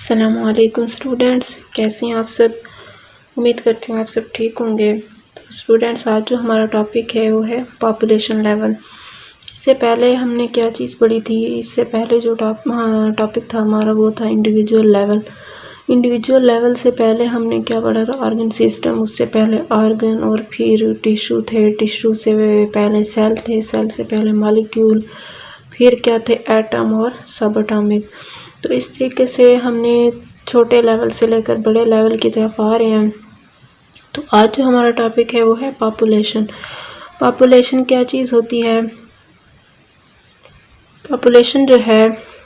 अस्सलामुअलैकुम स्टूडेंट्स, कैसे हैं आप सब। उम्मीद करती हूँ आप सब ठीक होंगे। तो स्टूडेंट्स, आज जो हमारा टॉपिक है वो है पॉपुलेशन लेवल। इससे पहले हमने क्या चीज़ पढ़ी थी? इससे पहले जो टॉपिक था हमारा वो था इंडिविजुअल लेवल। इंडिविजुअल लेवल से पहले हमने क्या पढ़ा था? Organ system. उससे पहले ऑर्गन और फिर टिश्यू थे। टिश्यू से पहले सेल थे। सेल से पहले मॉलिक्यूल, फिर क्या थे? एटम और सब एटॉमिक। तो इस तरीके से हमने छोटे लेवल से लेकर बड़े लेवल की तरफ आ रहे हैं। तो आज जो हमारा टॉपिक है वो है पॉपुलेशन। पॉपुलेशन क्या चीज़ होती है? पॉपुलेशन जो है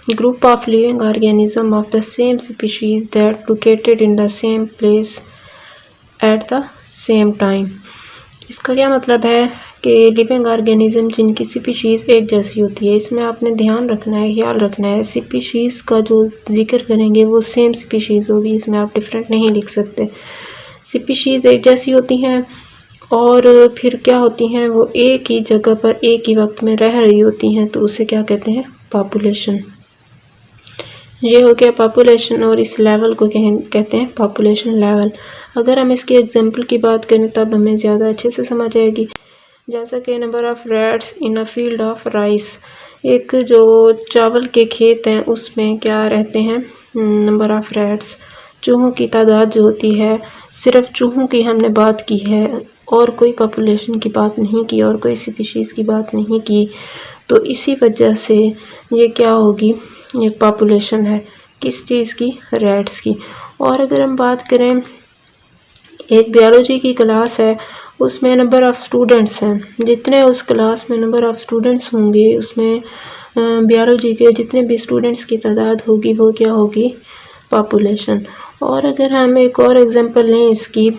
group of living organism of the same species that located in the same place at the same time. इसका क्या मतलब है कि लिविंग ऑर्गेनिज्म जिनकी स्पीशीज़ एक जैसी होती है। इसमें आपने ध्यान रखना है, ख्याल रखना है, स्पीशीज़ का जो जिक्र करेंगे वो सेम स्पीशीज़ होगी। इसमें आप डिफरेंट नहीं लिख सकते। स्पीशीज़ एक जैसी होती हैं और फिर क्या होती हैं, वो एक ही जगह पर एक ही वक्त में रह रही होती हैं, तो उसे क्या कहते हैं? पॉपुलेशन। ये हो गया पॉपुलेशन और इस लेवल को कहते हैं पॉपुलेशन लेवल। अगर हम इसके एग्जाम्पल की बात करें तब हमें ज़्यादा अच्छे से समझ आएगी। जैसा कि number of rats in a field of rice. एक जो चावल के खेत हैं उसमें क्या रहते हैं? Number of rats. चूहों की तादाद जो होती है, सिर्फ चूहों की हमने बात की है और कोई पॉपुलेशन की बात नहीं की और कोई स्पीशीज़ की बात नहीं की। तो इसी वजह से ये क्या होगी? ये पॉपुलेशन है। किस चीज़ की? रैट्स की। और अगर हम बात करें, एक बायोलॉजी की क्लास है, उसमें नंबर ऑफ़ स्टूडेंट्स हैं। जितने उस क्लास में नंबर ऑफ़ स्टूडेंट्स होंगे उसमें बायोलॉजी के जितने भी स्टूडेंट्स की तादाद होगी वो क्या होगी? पॉपुलेशन। और अगर हम एक और एग्जांपल लें इसकी,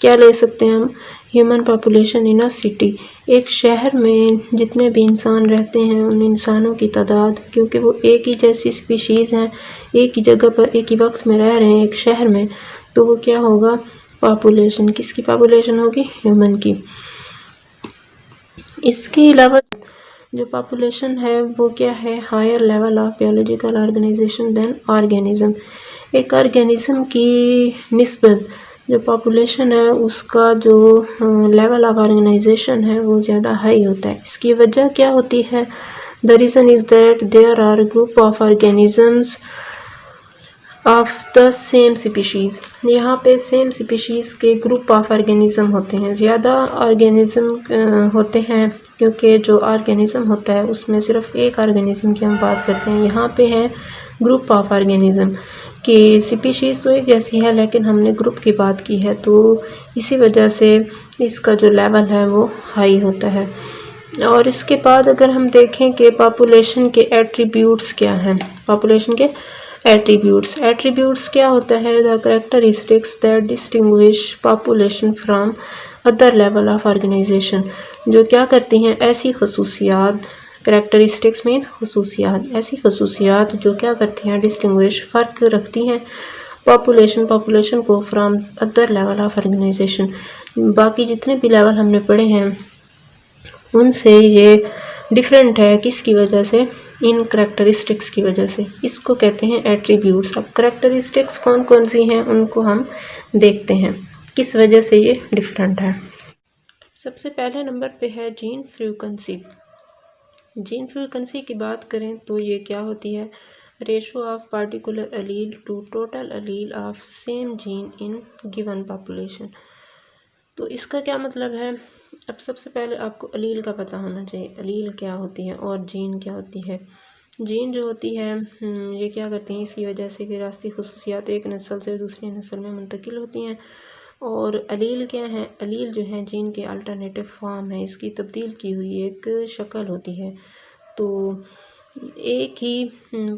क्या ले सकते हैं हम? Human population in a city. एक शहर में जितने भी इंसान रहते हैं उन इंसानों की तादाद, क्योंकि वो एक ही जैसी स्पीशीज़ हैं, एक ही जगह पर एक ही वक्त में रह रहे हैं एक शहर में, तो वो क्या होगा? पॉपुलेशन। किसकी पॉपुलेशन होगी? ह्यूमन की। इसके अलावा जो पॉपुलेशन है वो क्या है? Higher level of biological organization than organism. एक ऑर्गेनिज्म की निस्बत जो पॉपुलेशन है उसका जो लेवल ऑफ ऑर्गेनाइजेशन है वो ज़्यादा हाई होता है। इसकी वजह क्या होती है? The reason is that there are group of organisms of the same species. यहाँ पे सेम स्पीशीज़ के ग्रुप ऑफ ऑर्गेनिज्म होते हैं। ज़्यादा ऑर्गेनिज्म होते हैं क्योंकि जो ऑर्गेनिज्म होता है उसमें सिर्फ एक ऑर्गेनिज्म की हम बात करते हैं। यहाँ पे है ग्रुप ऑफ ऑर्गेनिज्म कि स्पीशीज़ तो एक जैसी है लेकिन हमने ग्रुप की बात की है, तो इसी वजह से इसका जो लेवल है वो हाई होता है। और इसके बाद अगर हम देखें कि पॉपुलेशन के एट्रीब्यूट्स क्या हैं, पॉपुलेशन के एट्रीब्यूट्स क्या होता है? The characteristics that distinguish population from other level of organization. जो क्या करती हैं? ऐसी खसूसियात, कैरेक्टरिस्टिक्स मीन खसूसियात, ऐसी खसूसियात जो क्या करती हैं? डिस्टिंग्विश, फ़र्क रखती हैं पॉपुलेशन को from other level of organization. बाकी जितने भी लेवल हमने पढ़े हैं उनसे ये डिफरेंट है। किसकी वजह से? इन करेक्टरिस्टिक्स की वजह से। इसको कहते हैं एट्रीब्यूट्स। अब करेक्टरिस्टिक्स कौन कौन सी हैं उनको हम देखते हैं, किस वजह से ये डिफरेंट है। सबसे पहले नंबर पे है जीन फ्रीक्वेंसी। जीन फ्रीक्वेंसी की बात करें तो ये क्या होती है? Ratio of particular allele to total allele of same gene in given population. तो इसका क्या मतलब है? अब सबसे पहले आपको अलील का पता होना चाहिए। अलील क्या होती है और जीन क्या होती है? जीन जो होती है ये क्या करती हैं? इसकी वजह से विरासती खसूसियात एक नस्ल से दूसरी नस्ल में मुंतकिल होती हैं। और अलील क्या है? अलील जो है जीन के अल्टरनेटिव फॉर्म है, इसकी तब्दील की हुई एक शक्ल होती है। तो एक ही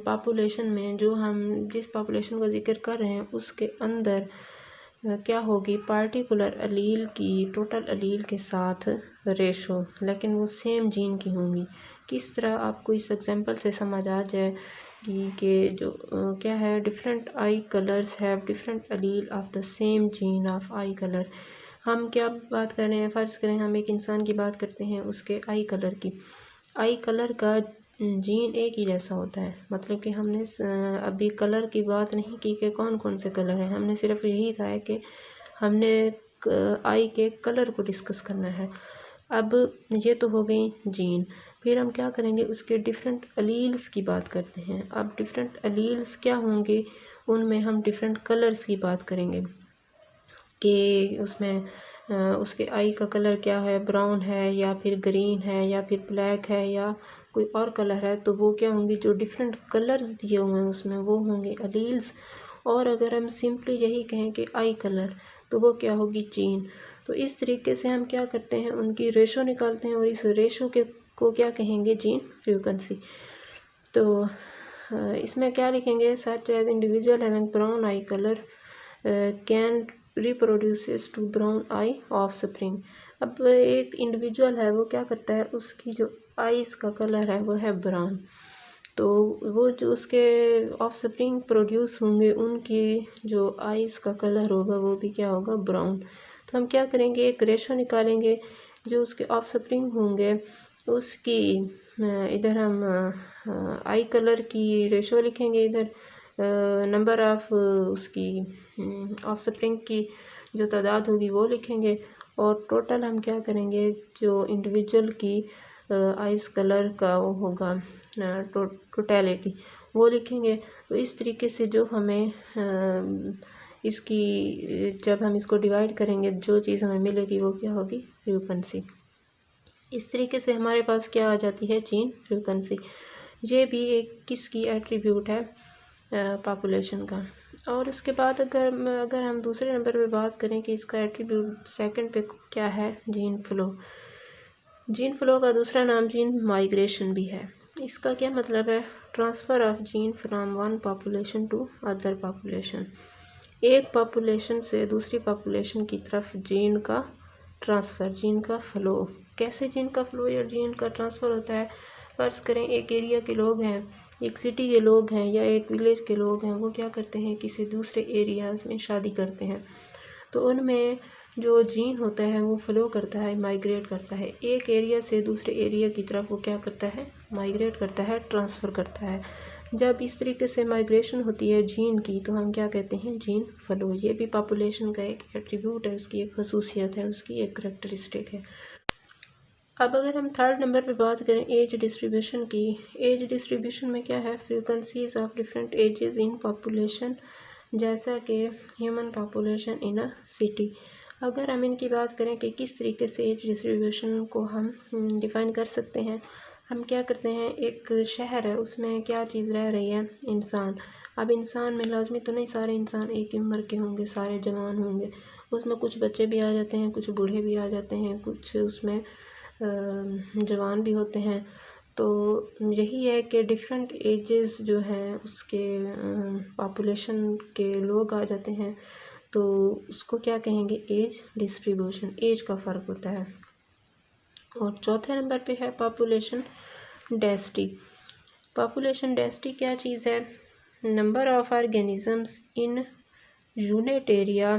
पॉपुलेशन में जो हम जिस पॉपुलेशन का जिक्र कर रहे हैं उसके अंदर क्या होगी? पार्टिकुलर अलील की टोटल अलील के साथ रेशो, लेकिन वो सेम जीन की होंगी। किस तरह आपको इस एग्जांपल से समझ आ जाए कि जो क्या है? Different I colours have different Aleel of the same gene of I colour. हम क्या बात कर रहे हैं? फ़र्ज़ करें हम एक इंसान की बात करते हैं, उसके आई कलर की। आई कलर का जीन एक ही जैसा होता है। मतलब कि हमने अभी कलर की बात नहीं की कि कौन कौन से कलर हैं, हमने सिर्फ यही कहा है कि हमने आई के कलर को डिस्कस करना है। अब ये तो हो गई जीन, फिर हम क्या करेंगे, उसके डिफरेंट अलील्स की बात करते हैं। अब डिफरेंट अलील्स क्या होंगे, उनमें हम डिफरेंट कलर्स की बात करेंगे कि उसमें उसके आई का कलर क्या है, ब्राउन है या फिर ग्रीन है या फिर ब्लैक है या कोई और कलर है, तो वो क्या होंगी, जो डिफरेंट कलर्स दिए हुए हैं उसमें वो होंगे अलील्स। और अगर हम सिंपली यही कहें कि आई कलर, तो वो क्या होगी, जीन। तो इस तरीके से हम क्या करते हैं, उनकी रेशो निकालते हैं और इस रेशो के को क्या कहेंगे, जीन फ्रीक्वेंसी। तो इसमें क्या लिखेंगे, such as individual having brown eye colour can reproduces to brown eye offspring. अब एक इंडिविजुअल है, वो क्या करता है, उसकी जो आईज का कलर है वो है ब्राउन, तो वो जो उसके ऑफ स्प्रिंग प्रोड्यूस होंगे उनकी जो आईज का कलर होगा वो भी क्या होगा, ब्राउन। तो हम क्या करेंगे, एक रेशो निकालेंगे, जो उसके ऑफ स्प्रिंग होंगे उसकी इधर हम आई कलर की रेशो लिखेंगे, इधर नंबर ऑफ उसकी ऑफ स्प्रिंग की जो तादाद होगी वो लिखेंगे, और टोटल हम क्या करेंगे, जो इंडिविजुअल की आइस कलर का वो होगा टोटलिटी वो लिखेंगे। तो इस तरीके से जो हमें इसकी जब हम इसको डिवाइड करेंगे जो चीज़ हमें मिलेगी वो क्या होगी, फ्रीक्वेंसी। इस तरीके से हमारे पास क्या आ जाती है, जीन फ्रीक्वेंसी। ये भी एक किसकी एट्रीब्यूट है, पॉपुलेशन का। और उसके बाद अगर हम दूसरे नंबर पे बात करें कि इसका एट्रीब्यूट सेकंड पे क्या है, जीन फ्लो। जीन फ्लो का दूसरा नाम जीन माइग्रेशन भी है। इसका क्या मतलब है, transfer of gene from one population to other population. एक पॉपुलेशन से दूसरी पॉपुलेशन की तरफ जीन का ट्रांसफ़र, जीन का फ़्लो। कैसे जीन का फ़्लो या जीन का ट्रांसफ़र होता है, फ़र्ज़ करें एक एरिया के लोग हैं, एक सिटी के लोग हैं या एक विलेज के लोग हैं, वो क्या करते हैं, किसी दूसरे एरियाज़ में शादी करते हैं, तो उनमें जो जीन होता है वो फ़्लो करता है, माइग्रेट करता है, एक एरिया से दूसरे एरिया की तरफ वो क्या करता है, माइग्रेट करता है, ट्रांसफ़र करता है। जब इस तरीके से माइग्रेशन होती है जीन की, तो हम क्या कहते हैं, जीन फ़्लो। ये भी पॉपुलेशन का एक एट्रीब्यूट है, उसकी एक खसूसियत है, उसकी एक करैक्टरिस्टिक है। अब अगर हम थर्ड नंबर पे बात करें एज डिस्ट्रीब्यूशन की, एज डिस्ट्रीब्यूशन में क्या है, frequencies of different ages in population, जैसा कि human population in a city. अगर हम इनकी बात करें कि किस तरीके से एज डिस्ट्रीब्यूशन को हम डिफ़ाइन कर सकते हैं, हम क्या करते हैं, एक शहर है उसमें क्या चीज़ रह रही है, इंसान। अब इंसान में लाजमी तो नहीं सारे इंसान एक ही उम्र के होंगे, सारे जवान होंगे, उसमें कुछ बच्चे भी आ जाते हैं, कुछ बूढ़े भी आ जाते हैं, कुछ उसमें जवान भी होते हैं। तो यही है कि डिफरेंट एजेस जो हैं उसके पॉपुलेशन के लोग आ जाते हैं, तो उसको क्या कहेंगे, एज डिस्ट्रीब्यूशन, एज का फ़र्क होता है। और चौथे नंबर पे है पॉपुलेशन डेंसिटी। पॉपुलेशन डेंसिटी क्या चीज़ है, number of organisms in unit area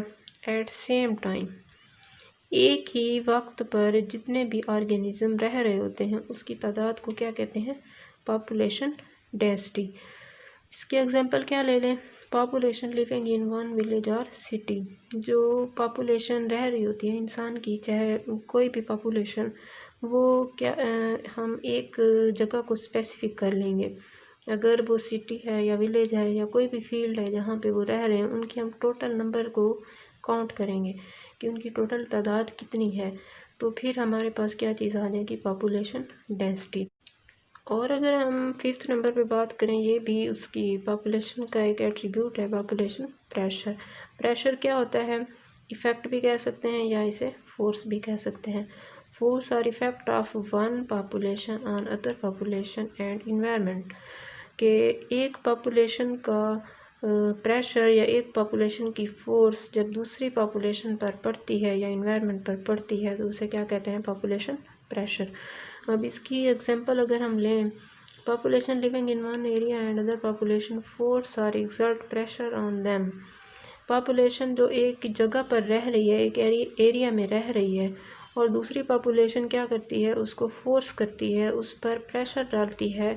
at same time. एक ही वक्त पर जितने भी ऑर्गेनिज्म रह रहे होते हैं उसकी तादाद को क्या कहते हैं, पॉपुलेशन डेंसिटी। इसके एग्जांपल क्या ले लें, population living in one village और सिटी। जो पॉपुलेशन रह रही होती है इंसान की, चाहे कोई भी पॉपुलेशन, वो क्या हम एक जगह को स्पेसिफिक कर लेंगे। अगर वो सिटी है या विलेज है या कोई भी फील्ड है जहाँ पे वो रह रहे हैं, उनकी हम टोटल नंबर को काउंट करेंगे कि उनकी टोटल तादाद कितनी है, तो फिर हमारे पास क्या चीज़ आ जाएगी, पॉपुलेशन डेंसिटी। और अगर हम फिफ्थ नंबर पे बात करें, ये भी उसकी पॉपुलेशन का एक एट्रीब्यूट है, पॉपुलेशन प्रेशर। प्रेशर क्या होता है, इफ़ेक्ट भी कह सकते हैं या इसे फोर्स भी कह सकते हैं। फोर्स और effect of one population on other population and environment, के एक पॉपुलेशन का प्रेशर या एक पॉपुलेशन की फ़ोर्स जब दूसरी पॉपुलेशन पर पड़ती है या इन्वायरमेंट पर पड़ती है, तो उसे क्या कहते हैं, पॉपुलेशन प्रेशर। अब इसकी एग्जांपल अगर हम लें, population living in one area and other population force or exert pressure on them. Population जो एक जगह पर रह रही है, एक एरिया में रह रही है, और दूसरी पॉपुलेशन क्या करती है, उसको फोर्स करती है, उस पर प्रेशर डालती है,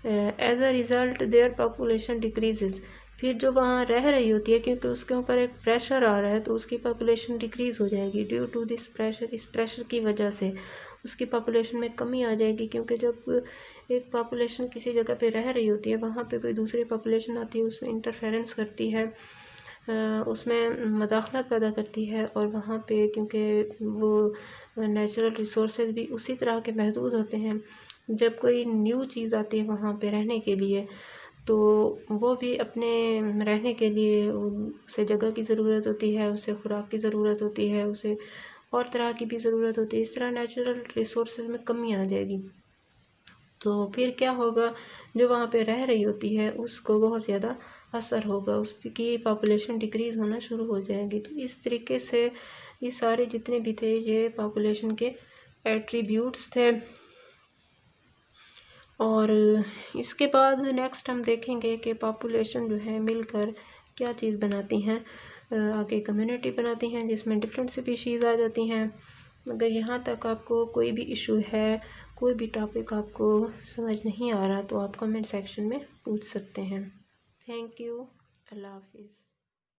as a result their population decreases. फिर जो वहाँ रह रही होती है, क्योंकि उसके ऊपर एक प्रेशर आ रहा है, तो उसकी पॉपुलेशन डिक्रीज़ हो जाएगी ड्यू टू दिस प्रेशर। इस प्रेशर की वजह से उसकी पॉपुलेशन में कमी आ जाएगी, क्योंकि जब एक पॉपुलेशन किसी जगह पे रह रही होती है, वहाँ पे कोई दूसरी पॉपुलेशन आती है, उसमें इंटरफेरेंस करती है, उसमें मदाखलत पैदा करती है, और वहाँ पे क्योंकि वो नेचुरल रिसोर्सेज भी उसी तरह के महदूद होते हैं, जब कोई न्यू चीज़ आती है वहाँ पे रहने के लिए, तो वो भी अपने रहने के लिए उसे जगह की ज़रूरत होती है, उसे खुराक की ज़रूरत होती है, उसे और तरह की भी ज़रूरत होती है। इस तरह नेचुरल रिसोर्सेज में कमी आ जाएगी, तो फिर क्या होगा, जो वहाँ पे रह रही होती है उसको बहुत ज़्यादा असर होगा, उसकी पॉपुलेशन डिक्रीज़ होना शुरू हो जाएगी। तो इस तरीके से ये सारे जितने भी थे, ये पॉपुलेशन के एट्रीब्यूट्स थे। और इसके बाद नेक्स्ट हम देखेंगे कि पॉपुलेशन जो है मिलकर क्या चीज़ बनाती हैं, आगे कम्युनिटी बनाती हैं, जिसमें डिफरेंट स्पीशीज़ आ जाती हैं। अगर यहाँ तक आपको कोई भी इशू है, कोई भी टॉपिक आपको समझ नहीं आ रहा, तो आप कमेंट सेक्शन में पूछ सकते हैं। Thank you. अल्लाह हाफिज़।